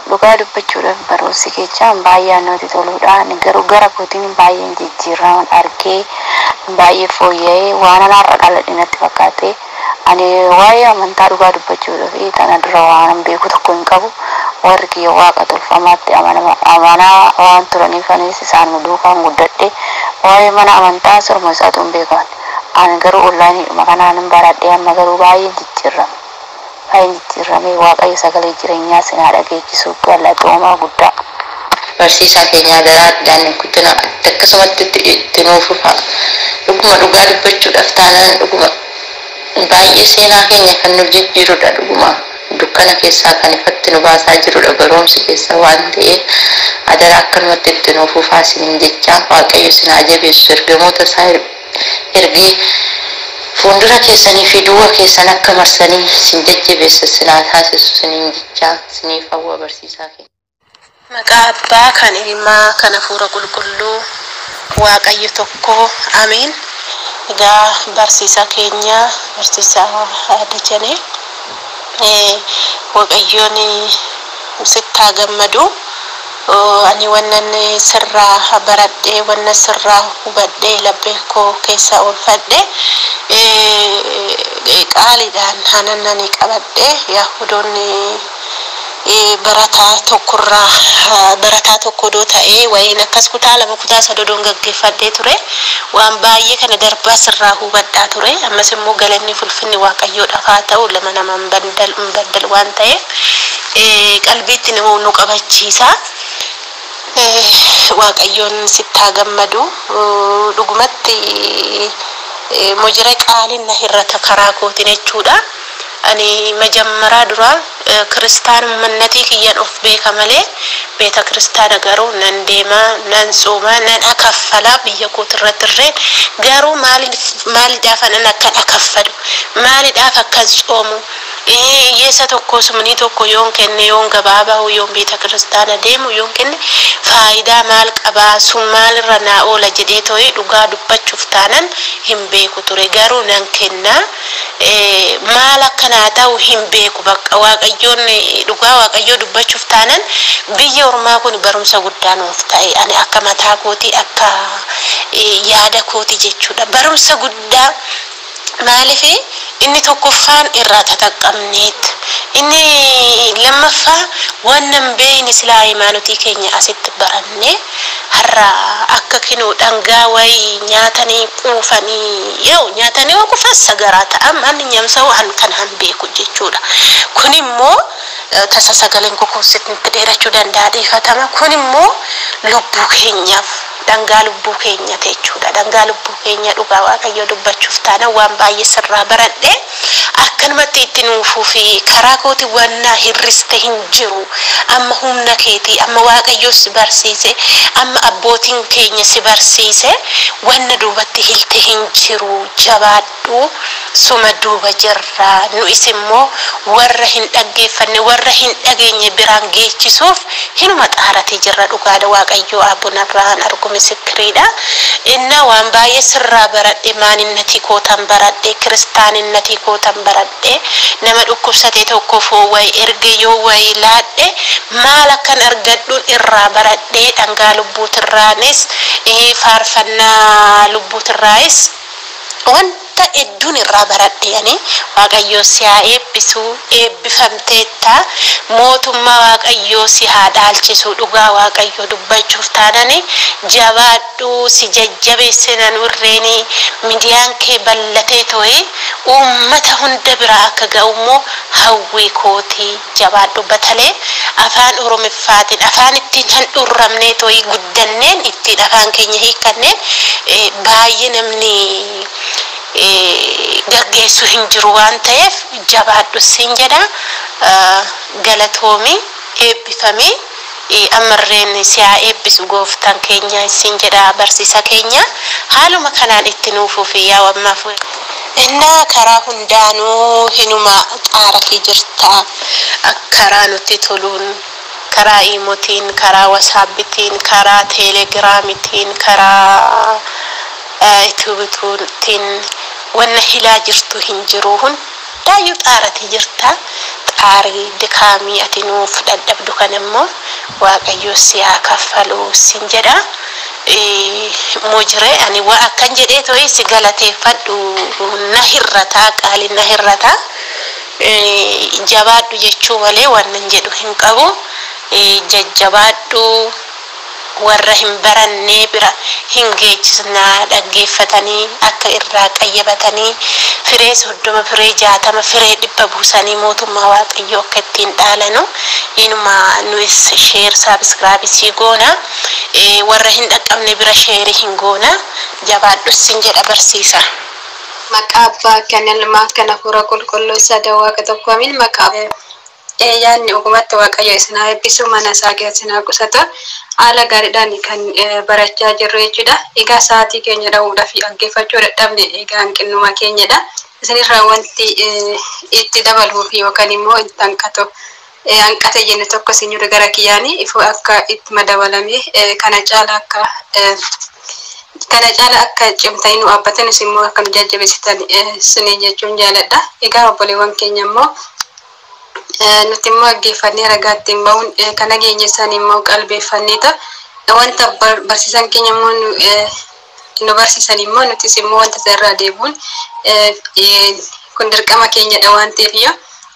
dhugaa dubbachuudhaaf barumsi kechaan baay'ee nuti toluudha. Garuu gara kootiin baay'een jijjiiraman argee baay'ee fooyya'ee waan anaarra dhaladhinatti fakkaate ani waa'ee amantaa dhugaa dubbachuudhaaf tana dura waan beeku tokko hin qabu. Warri kiyya waaqa tolfamaatti amanaa waan turaniif anis isaan duukaan guddadhe waa'ee mana amantaa sirma isaatu hin beekan. Ani garuu onlaayiniidhuma kanaan baradhee amma garuu baay'ee jijjiirame. Baay'ee jijjiirame waaqayyo sagalee jireenyaa sinaa dhageechisuuf galatooma guddaa. Barsiisaa keenya daraa daandii guddina akkasumatti itti nuufufa. Dhuguma dhugaa dubbachuudhaaf taanaan dhuguma baay'ee seenaa keenya kan nuuf jijjiirudha dhuguma. Dukkana keessaa kan ifatti nu baasaa jirudha barumsi keessa waan ta'eef adaraa akkanumatti itti nuufuufaa isiniin jecha waaqayyo sinaa jabeessu ergamoota isaa ergee fuuldura keessanii fi duwwa keessan akka marsanii isin jajjabeessa sinaa taasisu isiniin jecha isiniif hawwa barsiisaa keenya. Maqaa Abbaa kan Ilmaa kan Hafuura Qulqulluu waaqayyo tokko ameen. Egaa barsiisaa keenya barsiisaa Dajanee waaqayyoon sittaa gammadu ani wannan sirraa baradhee wannan sirraa hubadhee laphee koo keessa oolfadhe qaaliidhaan hanannani qabadhe yahudoonni barataa tokko doo ta'ee wayiin akkas kutaa lama kutaa sadodoon gaggeeffadhee ture waan baay'ee kana darbaa sirraa hubadhaa ture ammas immoo galanni fulfinni waaqayyoodhaaf haa ta'u lama naman baddal waan ta'eef qalbiitti nu qabachiisa. Waaqayyoon sittaa gammadu dhugumatti mojira qaaliin na hirrata karaa kootiin jechuudha. Ani majammara dura kiristaanummatii kiyyan of beeka malee beeta kiristaana garuu nan deema nan tsooma nan akaffala biyya kootirratti irreen garuu maaliidhaaf anan akkan akaffadu maaliidhaaf akkan tsoomu yeesa tokko sumnii tokko yoon kenne yoon gabaabaa yoon beeta kiristaana deemu yoon kenne faayidaa maal qabaa sun maalirra naa oola jedhee too'ee dhugaa dubbachuuf taanan hin beeku ture garuu nan kenna maal akkanaa ta'u hin beeku bakka waaqayyoon dhugaa waaqayyoo dubbachuuf taanan biyya ormaa kun barumsa guddaa nuuf ta'e ani akka mataa kootii akka yaada kootii jechuudha barumsa guddaa maaliif inni tokkoffaan irraa tataqqabneet inni lammaffaa wannan beeyni silaa imaanotii keenya asitti baranne har'a akka kinoo dhangaa wayii nyaatanii quufanii yoo nyaatanii waa qufas sagaraa ta'an manni nyamsa waan kan han beeku jechuudha kun immoo tasa sagaleen kokoositti dheerachuu danda'a dhiifatama kun immoo lubbuu keenyaaf dhangaa lubbuu keenya jechuudha dhangaa lubbuu keenya dhugaa waaqayyo dubbachuuf taana waan baay'ee sirraa baradhe akkanumatti itti nuufuu fi karaa kooti wanna hirriste hin jiru amma humna keetii amma waaqayyo si barsiise amma abbootiin keenya si barsiise wanna duubatti hilte hin jiru jabaadhu suma duuba jirra nu isimmoo warra hin dhaggeeffanne warra hin dhageenye biraan geechisuuf hinuma xaarate jirra dhugaadha waaqayyo abbunarraan argume sikriidha inna waan baay'ee sirraa baradhe maaninnati kootan baradhe kiristaaninati kootan baradhe nama dhukkubsate tokko foowway erge yoo way laadhe maal akkan argadhuun irraa baradhe dhangaa lubbuutirraanis faarfannaa lubbuutirraayis wanta edduun irraa baradhe ani waaqayyo si haa eebbisu eebbifamteetta mootummaa waaqayyo si haa dhaalchisu dhugaa waaqayyo dubbachuuf taanani jabaadhu si jajjabeessinan warreeni midiyaan kee ballatee to'e uummata hunda biraa akka ga'ummoo hawwii kootii jabaadhu batalee afaan oromiffaatiin afaan ittiin hin dhurramne to'e guddanneen ittiin afaan keenya hiikkanneen baay'ee namni gaggeessu hin jiru waan ta'eef jabaadhu siin jedha galatoomi eebbifame amarreen si haa eebbisu gooftaan keenya siin jedha barsiisa keenya haaluma kanaan itti nuufuuf yaa wammaaf inna karaa hundaanuu hinuma xaaratee jirta karaa nutti toluun karaa imotiin karaa wasaabbitiin karaa teelegiraamitiin karaa ituubitiin wanna hilaa jirtu hin jiru hundaayyuu xaaratee jirta aarii dikaamii ati nuuf dadhabdu kan immoo waaqayyo si haa kaffalu sin jedha. Mujire ani waa akkan jedhee to'ee si galateeffadhu na hirrata qaali na hirrata. Jabaadhu jechuu malee waan nan jedhu hin qabu. Jajjabaadhu warra hin barannee bira hin geechisnaa dhaggeeffatanii akka irraa qayyabatanii firee 30 firee 60 firee 100 buusanii mootummaa waaqayyoo akka ittiin dhaalanu inuma nuus share subscribe si goona warra hin dhaqqabne bira share hin goona jabaadhu sin jedha barsiisa. Maqaa kan ilmaa kana fura qulqulluu sada waaqa tokko amin maqaa yaanni ogumatti waaqayyo isinaa eebbisu mana isaa keessatti qusata haala gaariidhaan kan barachaa jirru jechuudha. Egaa sa'aatii keenya dha'uudhaaf dhaggeeffachuu dadhabne egaa hanqinnuma keenyadha. Isinirraa wanti itti dabaluu fi yookaan immoo itti hanqate jenne tokko isin jiru gara kiyyaanii ifuu akka itti madabalame kana caala akka cimtanii nu dhaabbatan isin immoo akka nu jajjabeessitan isin jechuun jaaladha. Egaa obboleewwan keenya immoo nuti immoo dhaggeeffannee ragaatti bahuun kan dhageenyessan immoo qalbeeffanneeta wanta barsiisan keenya immoo nu barsiisan immoo nutis immoo wanta irraa deebuun kun dirqama keenyadha waan ta'eef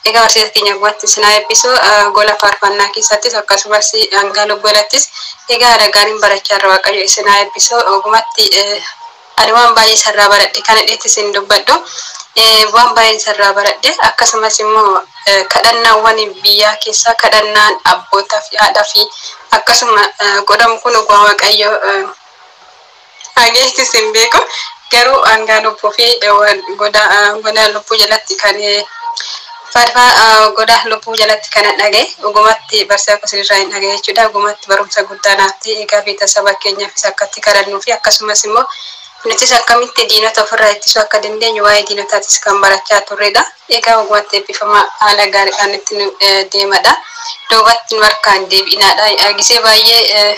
egaa barsiisa keenya gubatti sinaa eebbisu gola faarfannaa keessattis akkasumas hanga lubbuulattis egaa ragaaniin barachaa irra waaqayyo sinaa eebbisu ogumatti ani waan baay'ee sarraa baradhe kana dheetti isin dubbadhu. Waan baay'ee sarraa baradhe akkasumas immoo kadhannaawwan biyyaa keessaa kadhannaan abbootaa fi haadhaa fi akkasuma godhamu kun ogummaa waaqayyo hageetti isin beeku garuu hanga lubbuu fi goda lubbuu jalatti kan goda lubbuu jalatti kan dhagaye ogumatti barsiisa akkasirraa hin dhagaye jechuudha. Ogumatti barumsa guddaa naatti egaa beeksisa keenyaafis akkatti kadhannuu fi akkasumas immoo nutis akkamitti diinota ofirraa ittisuu akka dandeenyu waa'ee diinotaatis kan barachaa turredha. Egaa ogumatti eebbifama haala gaariidhaan itti nu deemadha. Duubatti nu harkaan deebi'inaadha. Gisee baay'ee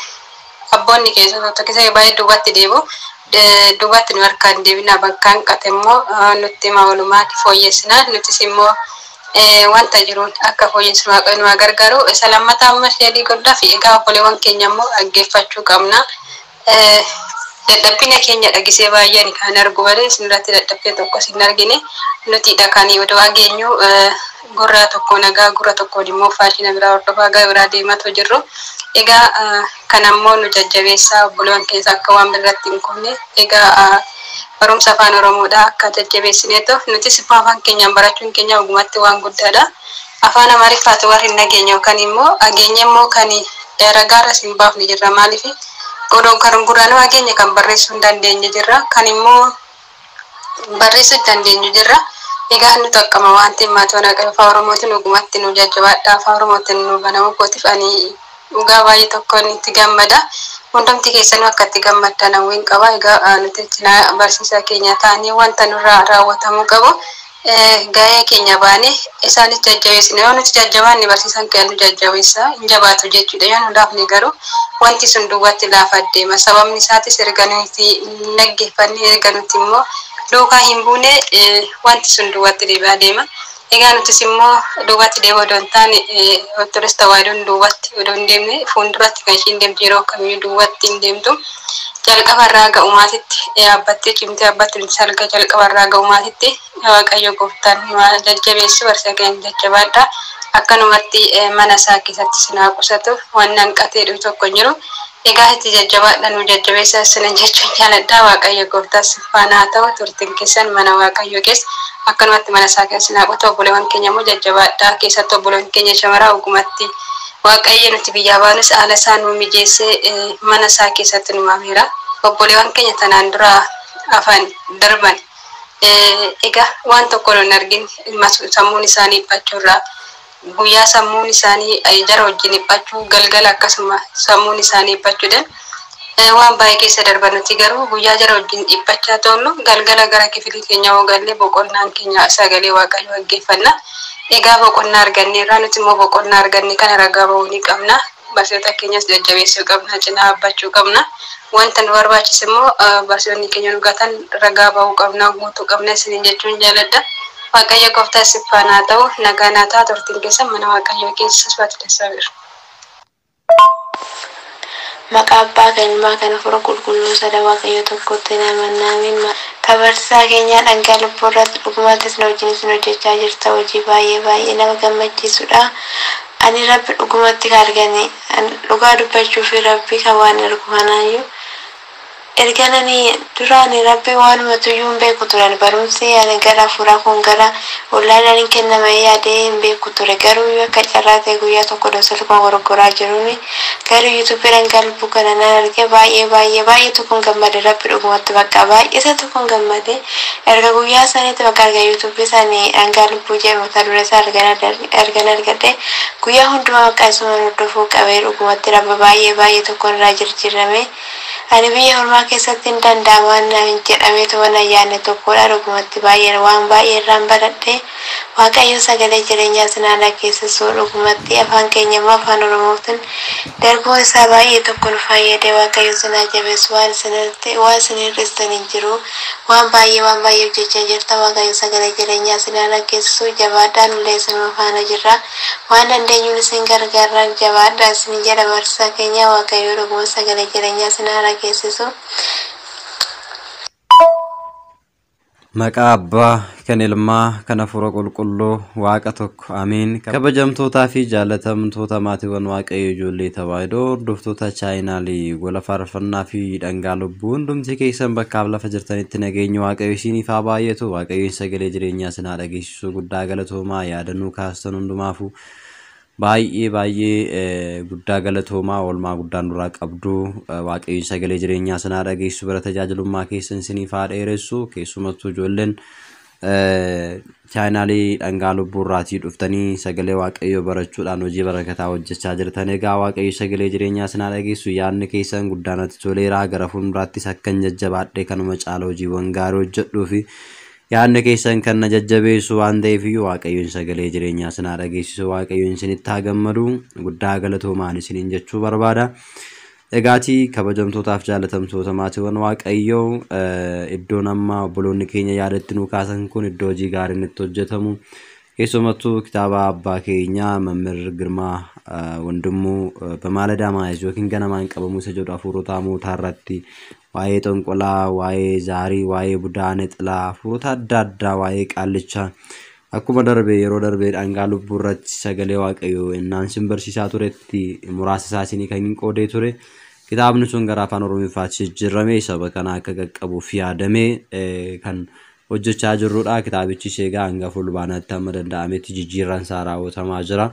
abboonni keessatti tokko baay'ee duubatti deebi'u. Duubatti nu harkaan deebinaa bakka hanqate immoo nutti hima walumaa fooyyessinaa nutis immoo wanta jiruun akka fooyyessu waaqayyo nu gargaaru. Isa lammataa ammas yaadii guddaa fi egaa obboleewwan keenya immoo dhaggeeffachuu qabna. Dadhabbina keenya dhagisee baay'een kan argu malee isinirratti dadhabbee tokko isin argine nuti dhaqanii odoo ageenyu gurra tokko nagaa gurra tokkoon immoo faashina biraa hordofaa gara biraa deemaa jirru. Egaa kan ammoo nu jajjabeessaa obboleewwan keessa akka waan birratti hin kunne egaa barumsa afaan Oromoodha akka jajjabeessineetu nutis afaan keenyaan barachuun keenya ogumatti waan guddaadha. Afaan Amaariffaatu warri hin dhageenye yookaan immoo ageenye immoo kan ragaarra sin baafne jirra maaliif godon kan guraanuu ageenya kan barreessuu hin dandeenye jirra kan immoo barreessuu dandeenyu jirra. Egaa nuti akkama waan ta'eef maatoon afaan Oromootiin ogumatti nu jajjabaadha. Afaan Oromootiin nu banamu kootiif ani dhugaa baay'ee tokkoon itti gammada. Hundumti keessanuu akka itti gammaddan hawwiin qaba. Egaa nuti cinaa barsiisa keenya ta'anii wanta nurraa raawwatamuu qabu. Gahee keenya baane isaanis jajjabeessina yoo nuti jajjabaanne barsiisan keenya nu jajjabeessa hin jabaatu jechuudha. Yoo nu laafne garuu wanti sun duubatti laafa deema. Sababni isaatis erga nuti dhaggeeffannee erga nuti immoo duukaa hin buune wanti sun duubatti deebi'aa deema. Egaa nutis immoo duubatti deebi'uu odoo hin taane Ortodoksii Tawaahidoon duubatti odoo hin deemne fuulduratti kan ishiin deemtu yeroo kamiyyuu duubatti hin deemtu. Jalqabarraa ga'umaatitti yaabbattee cimtee yaabbattee salga jalqabarraa ga'umaatitti waaqayyo gooftaan jajjabeessu barsiisa keenya jajjabaadha. Akkanumatti mana isaa keessatti sinaa qusatu waan hanqatee dhufu tokko jiru. Egaa itti jajjabaadha nu jajjabeessaa isin jechuun jaaladha. Waaqayyo gooftaa sifaana haa ta'u turtiin keessan mana waaqayyo keessa akkanumatti mana isaa keessa sinaa qotu obboleewwan keenya immoo jajjabaadha. Keessatti obboleewwan keenya shamaraa ogumatti waaqayyo nuti biyyaa baanus haala isaa nu mijeessee mana isaa keessatti nu maameera. Obboleewwan keenya tanaan dura afaan darban egaa waan tokko nun argin sammuun isaanii dhiphachuurraa guyyaa sammuun isaanii jara wajjin dhiphachuu galgala akkasuma sammuun isaanii dhiphachuudhaan waan baay'ee keessa darban nuti garuu guyyaa jara wajjin dhiphachaa tollu galgala gara kifilii keenya hoogallee boqonnaan keenya sagalee waaqayyo dhaggeeffanna. Egaa boqonnaa arganneerraa nuti immoo boqonnaa arganne kana ragaa ba'uu ni qabna. Barsiisota keenyas jajjabeessuu qabna, cinaa dhaabbachuu qabna. Wanta nu barbaachisu immoo barsiisonni keenya nu gaatan ragaa ba'uu qabna, guutuu qabna isiniin jechuun jaaladha. Waaqayyo gooftaa sifaanaa ta'u nagaan haa ta'u turtiin keessa mana Waaqayyo keessa suwaati dasaabiru. Maqaa abbaa kan ilmaa kan hafuura qulqulluu sada waaqayyo tokkotti namannaamiin tabarsaa keenya dhangaa lubbuu irratti dhugumaattis na wajjin isin hojjechaa jirta hojii baay'ee nama gammachiisudha. Ani rabbi dhugumatti ka argani dhugaa dubbachuu fi rabbi kan waan ergu kanaayyuu ergananii duraani rabbi waanuma tuyyuu hin beeku turan barumsi ani gara hafuuraa kun gara ollaadhaan hin kenname yaadee hin beeku ture garuu akka carraa ta'e guyyaa tokko silkuma gurguraa jiruuni garuu yuutuubiidhaan galbuu kana nan arge baay'ee tokkoon gammade rabbi dhugumatti bakka baay'ee tokkoon gammade erga guyyaa saniitti bakka arga yuutuubii isaanii dhangaa lubbuu jedhamu mata duree isaa argan argadhe guyyaa hundumaa bakka isuma hordofuu qabee dhugumatti rabba baay'ee tokkoon irraa jijjiirame. Ani biyya ormaa keessatti hin danda'aman jedhamee to'an ayyaanne tokkodha dhugumatti waan baay'ee irraan baradhe waaqayyo sagalee jireenyaa sinaala keessasuu dhugumatti afaan keenya immoo afaan oromootiin darbuu isaa baay'ee tokko nu fayyade waaqayyo sinaa jabeessu waan isinirristan hin jiru waan baay'ee hojjechaa jirta waaqayyo sagalee jireenyaa sinaala keessasuu jabaadhaan illee isinuma faana jirra waan dandeenyuun isin gargaarra jabaadhaa isin jedha barsiisaa keenya waaqayyo dhuguma sagalee jireenyaa sinaala keessasuu. Maqaa abbaa kan ilmaa kan hafuura qulqulluu waaqa tokko amiin. Kabajamtootaa fi jaalatamtoota maatiiwwan waaqayyo ijoollee tawaahidoo hordoftoota chaayinaalii gola faarfannaa fi dhangaa lubbuu hundumti keessan bakkaaf lafa jirtanitti nageenya waaqayyo isiniif haa baay'atu. Waaqayyoon sagalee jireenyaa sinaa dhageessisuu guddaa galatoomaa yaadannuu kaastan hundumaafuu baay'ee guddaa galatoomaa oolmaa guddaan duraa qabdu. Waaqayyoon sagalee jireenyaa sinaa dhageessisuu bira tajaajilummaa keessan isiniif haa dheeressu. Keessumattuu ijoolleen chaayinaalii dhangaa lubbuu irraatii dhuftanii sagalee waaqayyo barachuudhaan hojii barakataa hojjechaa jirtan egaa waaqayyo sagalee jireenyaa sinaa dhageessu yaadni keessan guddaanatti toleeraa gara fuulduraattis akkan jajjabaadhee kanuma caala hojiiwwan gaarii hojjedhuu fi yaadni keessan kan na jajjabeessu waan ta'eef waaqayyoon sagalee jireenyaa sinaa dhageessisu waaqayyoon isinitti haa gammadu guddaa galatoomaan isiniin jechuu barbaada. Egaati kabajamtootaaf jaalatamtoota maatiiwwan waaqayyoo iddoon amma obboloonni keenya yaadatti nu kaasan kun iddoo hojii gaariin itti hojjetamu keessumattuu kitaaba abbaa keenyaa Mammir Girmaa Wandimuu bamaaladaa maayis yookiin ganamaan qabamu isa jedhu hafuurota mootaa irratti waa'ee xonqolaa waa'ee zaarii waa'ee budaa nexilaa hafuurota adda addaa waa'ee qaallichaa akkuma darbe yeroo darbe dhangaa lubbuu irratti sagalee waaqayyoo innaan sin barsiisaa turetti muraasa isaa isinii kan hin qoodee ture. Kitaabni sun gara afaan Oromoofaatti jijjiiramee saba kana akka qaqqabuuf yaadamee kan hojjechaa jirrudha. Kitaabichi egaa hanga fulbaanaatti amma danda'ametti jijjiirran isaa raawwatamaa jira.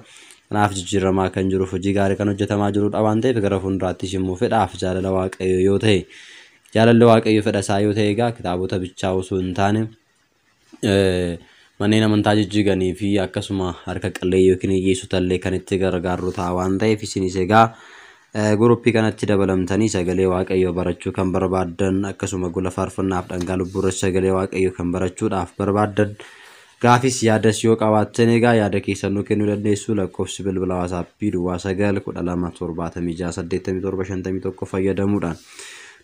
Kanaaf jijjiiramaa kan jiruuf hojii gaarii kan hojjetamaa jirudha waan ta'eef gara fuulduraattis immoo fedhaaf jaalala waaqayyoo yoo ta'e jaalalli waaqayyoo fedha isaa yoo ta'e egaa kitaabota bichaa osoo hin taane manneen amantaa jijjiiganii fi akkasuma harka qalleeyyii yookiin hiyyeessota illee kan itti gargaarru ta'a waan ta'eef isinis egaa guruppii kanatti dabalamtanii sagalee waaqayyoo barachuu kan barbaadan akkasuma gola faarfannaaf dhangaa lubbuu irratti sagalee waaqayyoo kan barachuudhaaf barbaadan gaafis yaadas yoo qabaattan egaa yaada keessan nu kennuu dandeessu. Lakkoofsi bilbila WhatsApp Duwwaa 912778751 fayyadamuudhaan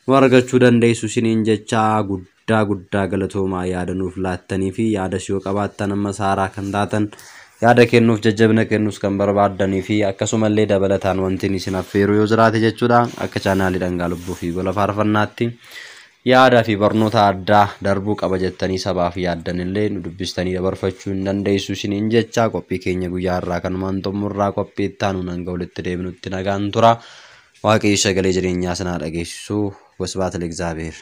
nu argachuu dandeessu isiniin jechaa guddaa galatoomaa yaada nuuf laattanii fi yaadas yoo qabaattan amma saaraa kan taatan yaada kennuuf jajjabina kennuus kan barbaadanii fi akkasumallee dabalataan wanti isin affeeru yoo jiraate jechuudha akka chaanaalii dhangaa lubbuu fi gola faarfannaatti yaada fi barnoota addaa darbuu qaba jettanii sabaaf yaaddanillee nu dubbistanii dabarfachuu hin dandeessu isiniin jecha qophii keenya guyyaa irraa kanumaan xumurraa qophii itti aanu hanga walitti deebinutti nagaan tura. Waaqayyo sagalee jireenyaa sinaa dhageessisu wasbaata Egzaabeer.